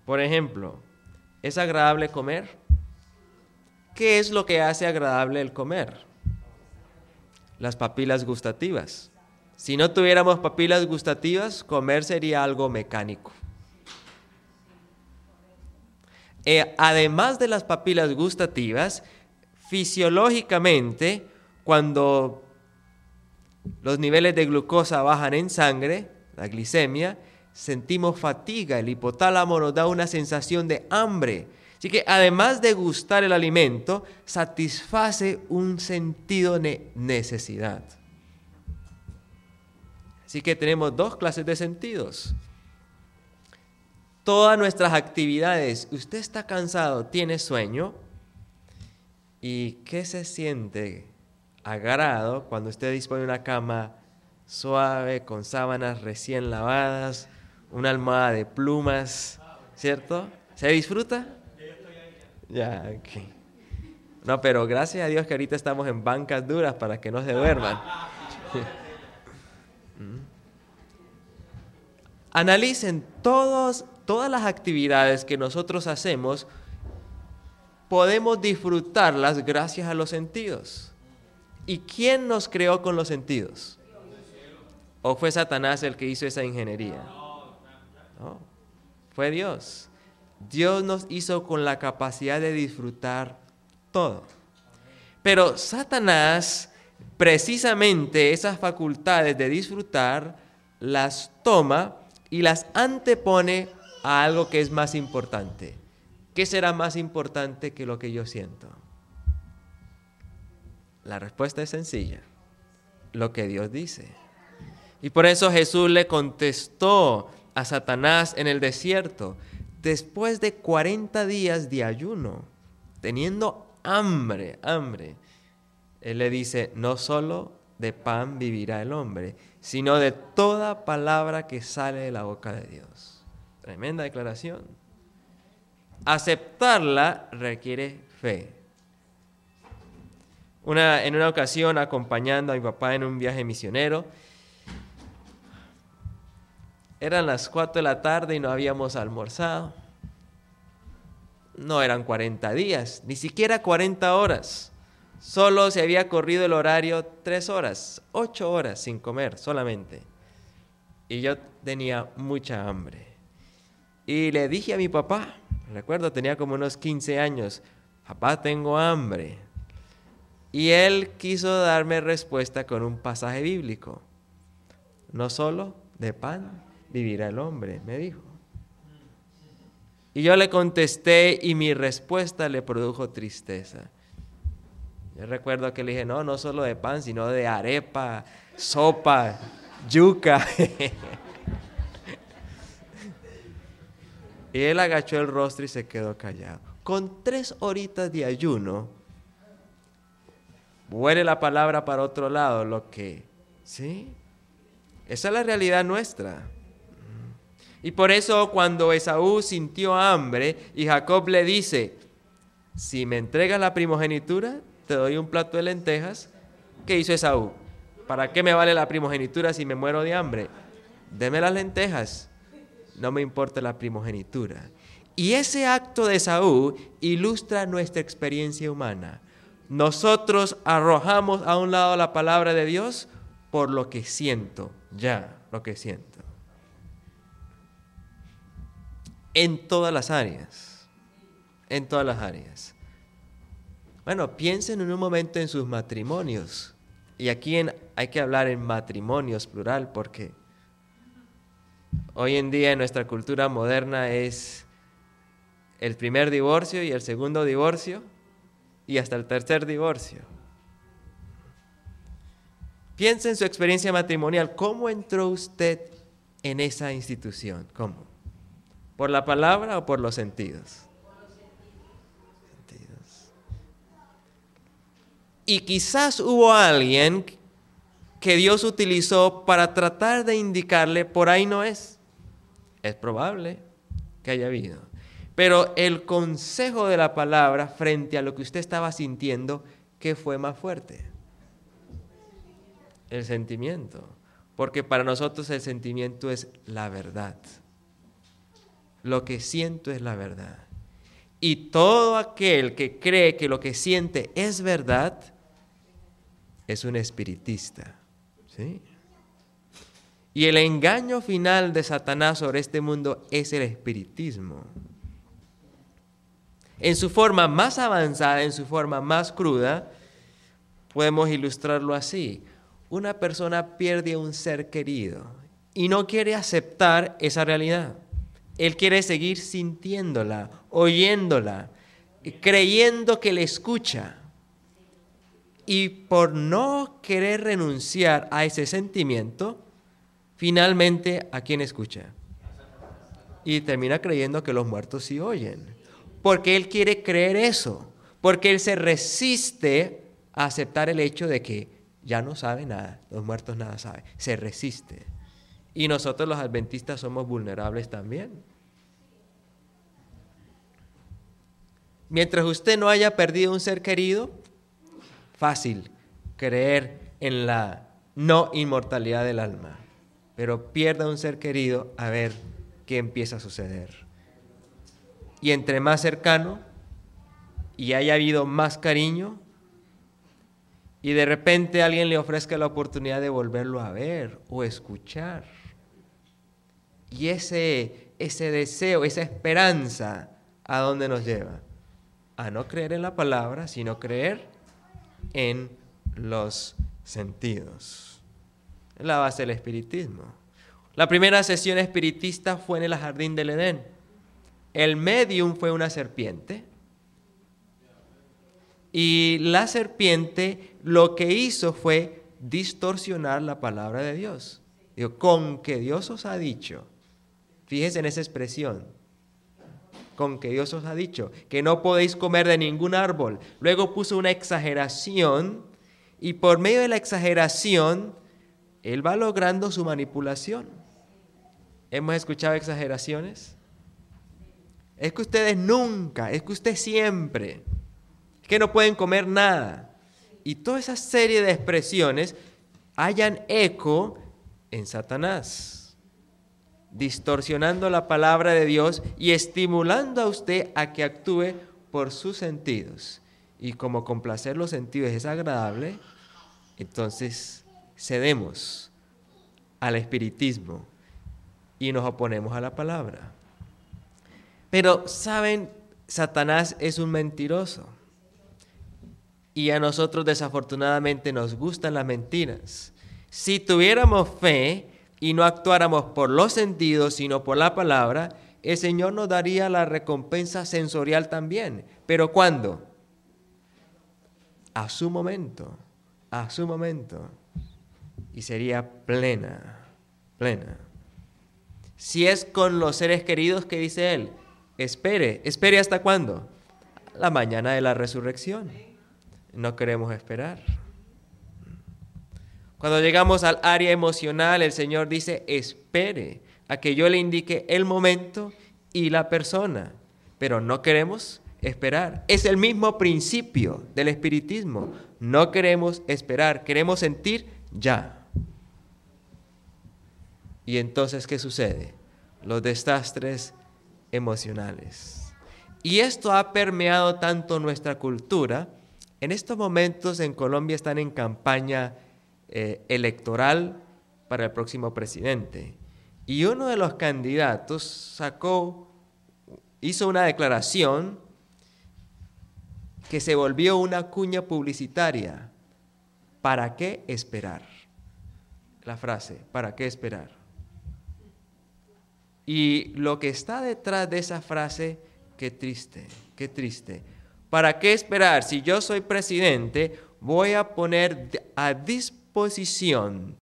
Por ejemplo, ¿es agradable comer? ¿Qué es lo que hace agradable el comer? Las papilas gustativas. Si no tuviéramos papilas gustativas, comer sería algo mecánico. Además de las papilas gustativas, fisiológicamente, cuando los niveles de glucosa bajan en sangre, la glicemia, sentimos fatiga, el hipotálamo nos da una sensación de hambre. Así que además de gustar el alimento, satisface un sentido de necesidad. Así que tenemos dos clases de sentidos. Todas nuestras actividades, usted está cansado, tiene sueño, ¿y qué se siente agrado cuando usted dispone de una cama suave, con sábanas recién lavadas, una almohada de plumas, ¿cierto? ¿Se disfruta? Ya, ok. No, pero gracias a Dios que ahorita estamos en bancas duras para que no se duerman. Analicen todas las actividades que nosotros hacemos, podemos disfrutarlas gracias a los sentidos. ¿Y quién nos creó con los sentidos? ¿O fue Satanás el que hizo esa ingeniería? No, fue Dios. Dios nos hizo con la capacidad de disfrutar todo. Pero Satanás, precisamente esas facultades de disfrutar, las toma y las antepone a algo que es más importante. ¿Qué será más importante que lo que yo siento? La respuesta es sencilla: lo que Dios dice. Y por eso Jesús le contestó a Satanás en el desierto, después de 40 días de ayuno, teniendo hambre. Él le dice: no solo de pan vivirá el hombre, sino de toda palabra que sale de la boca de Dios. Tremenda declaración. Aceptarla requiere fe. En una ocasión, acompañando a mi papá en un viaje misionero, eran las 4 de la tarde y no habíamos almorzado. No eran 40 días, ni siquiera 40 horas. Solo se había corrido el horario 3 horas, 8 horas sin comer solamente. Y yo tenía mucha hambre. Y le dije a mi papá, recuerdo, tenía como unos 15 años, papá, tengo hambre. Y él quiso darme respuesta con un pasaje bíblico. No solo de pan vivirá el hombre, me dijo. Y yo le contesté y mi respuesta le produjo tristeza. Yo recuerdo que le dije, no solo de pan, sino de arepa, sopa, yuca. Y él agachó el rostro y se quedó callado. Con 3 horitas de ayuno, vuele la palabra para otro lado, ¿sí? Esa es la realidad nuestra. Y por eso cuando Esaú sintió hambre y Jacob le dice, si me entregas la primogenitura, te doy un plato de lentejas, ¿qué hizo Esaú? ¿Para qué me vale la primogenitura si me muero de hambre? Deme las lentejas, no me importa la primogenitura. Y ese acto de Esaú ilustra nuestra experiencia humana. Nosotros arrojamos a un lado la palabra de Dios por lo que siento, lo que siento. En todas las áreas. Bueno, piensen en un momento en sus matrimonios. Y aquí hay que hablar en matrimonios plural, porque hoy en día en nuestra cultura moderna es el primer divorcio y el segundo divorcio y hasta el tercer divorcio. Piensen en su experiencia matrimonial. ¿Cómo entró usted en esa institución? ¿Cómo? ¿Por la palabra o por los sentidos? Y quizás hubo alguien que Dios utilizó para tratar de indicarle, por ahí no es. Es probable que haya habido. Pero el consejo de la palabra frente a lo que usted estaba sintiendo, ¿qué fue más fuerte? El sentimiento. Porque para nosotros el sentimiento es la verdad. Lo que siento es la verdad. Y todo aquel que cree que lo que siente es verdad, es un espiritista. ¿Sí? Y el engaño final de Satanás sobre este mundo es el espiritismo. En su forma más avanzada, en su forma más cruda, podemos ilustrarlo así. Una persona pierde un ser querido y no quiere aceptar esa realidad. Él quiere seguir sintiéndola, oyéndola, creyendo que le escucha. Y por no querer renunciar a ese sentimiento, finalmente, ¿a quién escucha? Y termina creyendo que los muertos sí oyen. Porque él quiere creer eso. Porque él se resiste a aceptar el hecho de que ya no sabe nada, los muertos nada saben. Se resiste. Y nosotros los adventistas somos vulnerables también. Mientras usted no haya perdido un ser querido, fácil creer en la no inmortalidad del alma. Pero pierda un ser querido, a ver qué empieza a suceder. Y entre más cercano, y haya habido más cariño, y de repente alguien le ofrezca la oportunidad de volverlo a ver o escuchar. Y ese deseo, esa esperanza, ¿a dónde nos lleva? A no creer en la palabra, sino creer en los sentidos. Es la base del espiritismo. La primera sesión espiritista fue en el jardín del Edén. El medium fue una serpiente. Y la serpiente lo que hizo fue distorsionar la palabra de Dios. Digo, con que Dios os ha dicho. Fíjense en esa expresión. Con que Dios os ha dicho que no podéis comer de ningún árbol. Luego puso una exageración y por medio de la exageración él va logrando su manipulación. ¿Hemos escuchado exageraciones? Es que ustedes nunca, es que usted siempre, es que no pueden comer nada. Y toda esa serie de expresiones hallan eco en Satanás, distorsionando la palabra de Dios y estimulando a usted a que actúe por sus sentidos. Y como complacer los sentidos es agradable, entonces cedemos al espiritismo y nos oponemos a la palabra. Pero, ¿saben? Satanás es un mentiroso. Y a nosotros desafortunadamente nos gustan las mentiras. Si tuviéramos fe y no actuáramos por los sentidos, sino por la palabra, el Señor nos daría la recompensa sensorial también. ¿Pero cuándo? A su momento, a su momento. Y sería plena, plena. Si es con los seres queridos, ¿qué dice Él? Espere ¿hasta cuándo? La mañana de la resurrección. No queremos esperar. Cuando llegamos al área emocional, el Señor dice, espere a que yo le indique el momento y la persona. Pero no queremos esperar. Es el mismo principio del espiritismo. No queremos esperar, queremos sentir ya. Y entonces, ¿qué sucede? Los desastres emocionales. Y esto ha permeado tanto nuestra cultura. En estos momentos en Colombia están en campaña electoral para el próximo presidente. Y uno de los candidatos hizo una declaración que se volvió una cuña publicitaria. ¿Para qué esperar? La frase, ¿para qué esperar? Y lo que está detrás de esa frase, qué triste, qué triste. ¿Para qué esperar? Si yo soy presidente, voy a poner a disposición